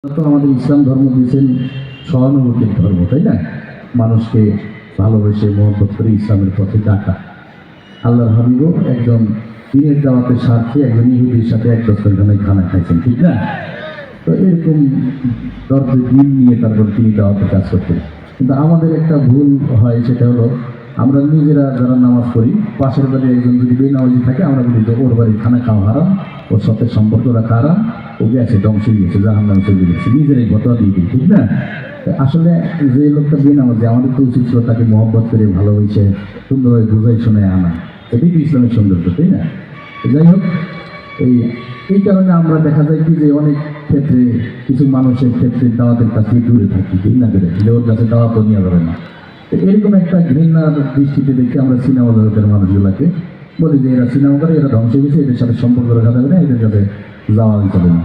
তো আমাদের ইসলাম ধর্ম দিয়েছেন সহানুভূতির ধর্ম, তাই না? মানুষকে ভালোবেসে মহব্বত করে ইসলামের পথে ডাকা। আল্লাহর হাবিবও একজন দিনের দাওয়াতের স্বার্থে একজন ইহুদির সাথে এক দস্তরখানায় খানা খাইছেন, ঠিক না? তো এরকম দরজে দিন নিয়ে তারপর তিনি দাওয়াতে কাজ করতেন। কিন্তু আমাদের একটা ভুল হয়, সেটা হলো আমরা নিজেরা যারা নামাজ পড়ি, পাশের বাড়ি একজন যদি বেনামাজি থাকে আমরা বলি যে ওর বাড়ির খানা খাওয়া হারাম, ওর সাথে সম্পর্ক রাখা হারাম, ও গেছে ধ্বংস হয়ে গেছে, জাহান্নামে চলে গেছে, নিজেরাই ঘটনা দিয়ে দিই, ঠিক না? আসলে যে লোকটা বেনামাজি, আমাদের তো উচিত ছিল তাকে মহব্বত করে ভালোবেসে সুন্দরভাবে বুঝাই শোনায় আনা। এটাই তো ইসলামের সৌন্দর্য, তাই না? যাই হোক, এই কারণে আমরা দেখা যায় কি যে অনেক ক্ষেত্রে কিছু মানুষের ক্ষেত্রে দাওয়াতের কাছে দূরে থাকি, ঘৃণা করে যে ওর কাছে দাওয়াতও নেওয়া যাবে না। তো এরকম একটা ঘৃণার দৃষ্টিতে দেখে আমরা সিনেমা জগতের মানুষগুলোকে বলি যে এরা সিনেমা করে, এরা ধ্বংস গেছে, এদের সাথে সম্পর্ক রাখা যাবে না, এদের কাছে যাওয়া চলে না।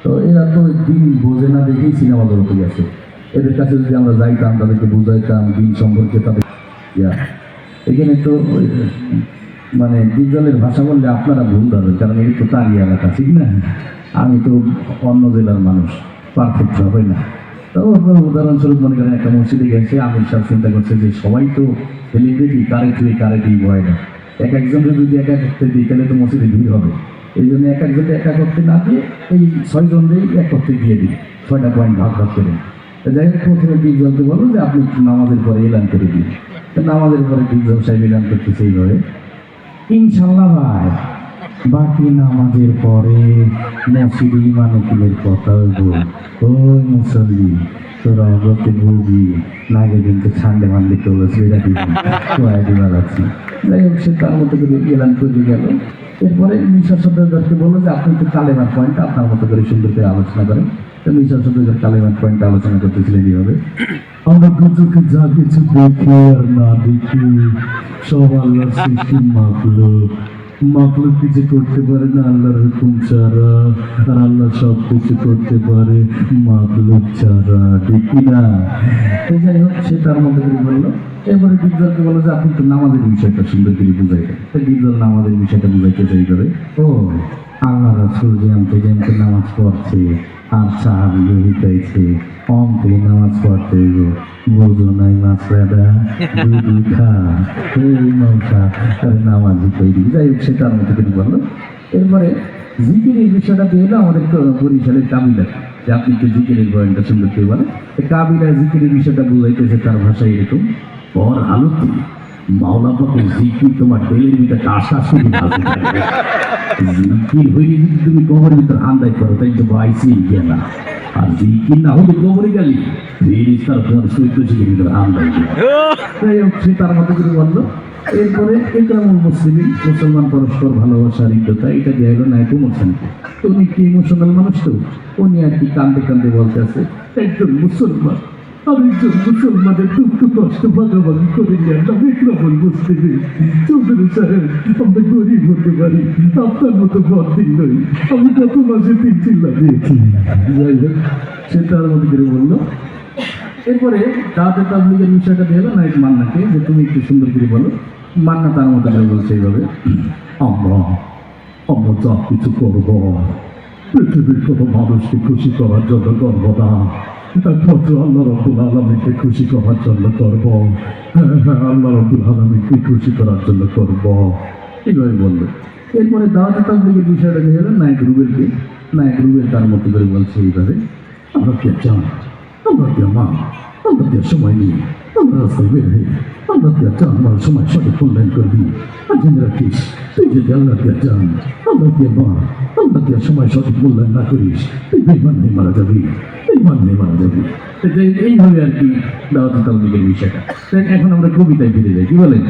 তো এরা তো দিন বোঝে না দেখেই সিনেমা জগতে গেছে। এদের কাছে যদি আমরা যাইতাম, তাদেরকে বুঝাইতাম দিন সম্পর্কে, তাদের এখানে তো মানে বিজ্ঞানের ভাষা বললে আপনারা ভুল ধরবেন, কারণ এই তো তারই এলাকা, ঠিক না? আমি তো অন্য জেলার মানুষ, পারফেক্ট হবে না। তো উদাহরণস্বরূপ মনে করেন একটা মসজিদে গেছে, আমির সাহেব চিন্তা করছে যে সবাই তো সেলিব্রিটি, কারে দিই ভয় না, এক একজনকে যদি একা করতে দিই তাহলে তো মসজিদে ভিড় হবে। এই জন্য এক একজনকে একা করতে না দিয়ে এই 6 জনকেই এক করতে দিয়ে দিই, 6টা পয়েন্ট ভাগ ভাগ করে। যাই হোক, প্রথমে বিজ্ঞানকে বলো যে আপনি নামাজের পরে এলান করে দিন। নামাজের পরে বিজ্ঞান সাহেব এলান করতেছে এইভাবে, ইনশাল্লাহ ভাই বাকি নামাজের পরে মসজিদে ইমাম উকিলের কথা হইব, ওই মুসল্লি তোরা অগতে বলবি নাগে কিন্তু ছান্ডে মান্ডে চলে সেরা দিবি কয়ে দিবার আছে। যাই হোক, সে তার মতো করে এলান করে গেল। এরপরে মিশা সর্দারকে বললো যে আপনি একটু কালেমার পয়েন্টটা আপনার মতো করে সুন্দর করে আলোচনা করেন। তো মিশা সর্দার কালেমার পয়েন্টটা আলোচনা করতেছিলেন এইভাবে, আমরা দুচোখে যা কিছু দেখি আর না দেখি সব আল্লাহর সৃষ্টি মাকলুক কিছু করতে পারে না আল্লাহর হুকুম ছাড়া, আর আল্লাহ সব কিছু করতে পারে মাকলুক ছাড়া, ঠিক না? যাই হোক, সে তার মধ্যে করে বললো। এরপরে বিজ্ঞানকে বললো যে আপনি একটু নামাজের বিষয়টা সুন্দর করে বুঝাইতেন। বিজ্ঞান নামাজের বিষয়টা বুঝাইতে চাই করে, ও আল্লাহ রাসূল জানতে জানতে নামাজ পড়ছে আর সাহাবীও হিতাইছে, অন্তে নামাজ পড়তে বোঝো নাই মাছরাদা দুধু খা এই নৌকা আর নামাজ তৈরি। যাই হোক, সে তার মতো করে বললো। এরপরে জিকিরের বিষয়টা দিয়ে এলো আমাদের বরিশালের কাবিলা, যে আপনি একটু জিকিরের বয়ানটা সুন্দর করে বলেন। কাবিলা জিকিরের বিষয়টা বুঝাইতেছে তার ভাষায় এরকম, ওর আলোতে মাওলা পাকের জিকির তোমার ডেলের ভিতরে আশা শুরু জিকির হইলে যদি তুমি কবরের ভিতর আন্দায় করো তাই তো আইসি গেলা, আর জিকির না হলে কবরে গেলি তার তোমার সৈত জিকির ভিতরে আন্দায় গেল। যাই হোক, সে তার মতো করে বললো। এরপরে একরামুল মুসলিমিন, মুসলমান পরস্পর ভালোবাসার হৃদ্যতা, এটা দেওয়া হলো নায়ক মোসানকে। তো উনি কি ইমোশনাল মানুষ, তো উনি আর কি কান্দে কান্দে বলতে আছে, একজন মুসলমান আরেকজন মুসলমানের দুঃখ কষ্ট ভাগাভাগি করে নেন। আমি একরামুল মুসলিমিন, চৌধুরী সাহেব, আমরা গরিব হতে পারি, আপনার মতো বড়দিন নই, আমি গত মাসে 3 চিল্লা দিয়েছি। যাই হোক, সে তার মতো করে বললো। এরপরে দাওয়াতে তাবলীগের বিষয়টা দিয়ে এলো নায়ক মান্নাকে, যে তুমি একটু সুন্দর করে বলো। মান্না তার মতো করে বলছে এইভাবে, আমরা যা কিছু করবো পৃথিবীর কোনো মানুষকে খুশি করার জন্য করবো না, একমাত্র আল্লাহ রাব্বুল আলামিনকে খুশি করার জন্য করবো। আল্লাহ রাব্বুল আলামিনকে খুশি করার জন্য করবো, এইভাবে বললো। এরপরে দাওয়াতে তাবলীগের বিষয়টা দিয়ে এলো নায়ক রুবেলকে। নায়ক রুবেল তার মতো করে বলছে এইভাবে, আমরা কে চান, আমরা কে মা, আমরা কে সময় নিই, আমরা রাস্তায় বের হই, আমরা কে চান আমার সময় সঠিক মূল্যায়ন করবি। আর জেনে রাখিস, তুই যদি আল্লাহ কে চান, আমরা কে মা, আমরা কে সময় সঠিক মূল্যায়ন না করিস, তুই বেঈমান হয়ে মারা যাবি, বেঈমান হয়ে মারা যাবি। এইভাবে আর কি দাওয়াতে তাবলীগের বিষয়টা। এখন আমরা কবিতায় ফিরে যাই, কি বলেন?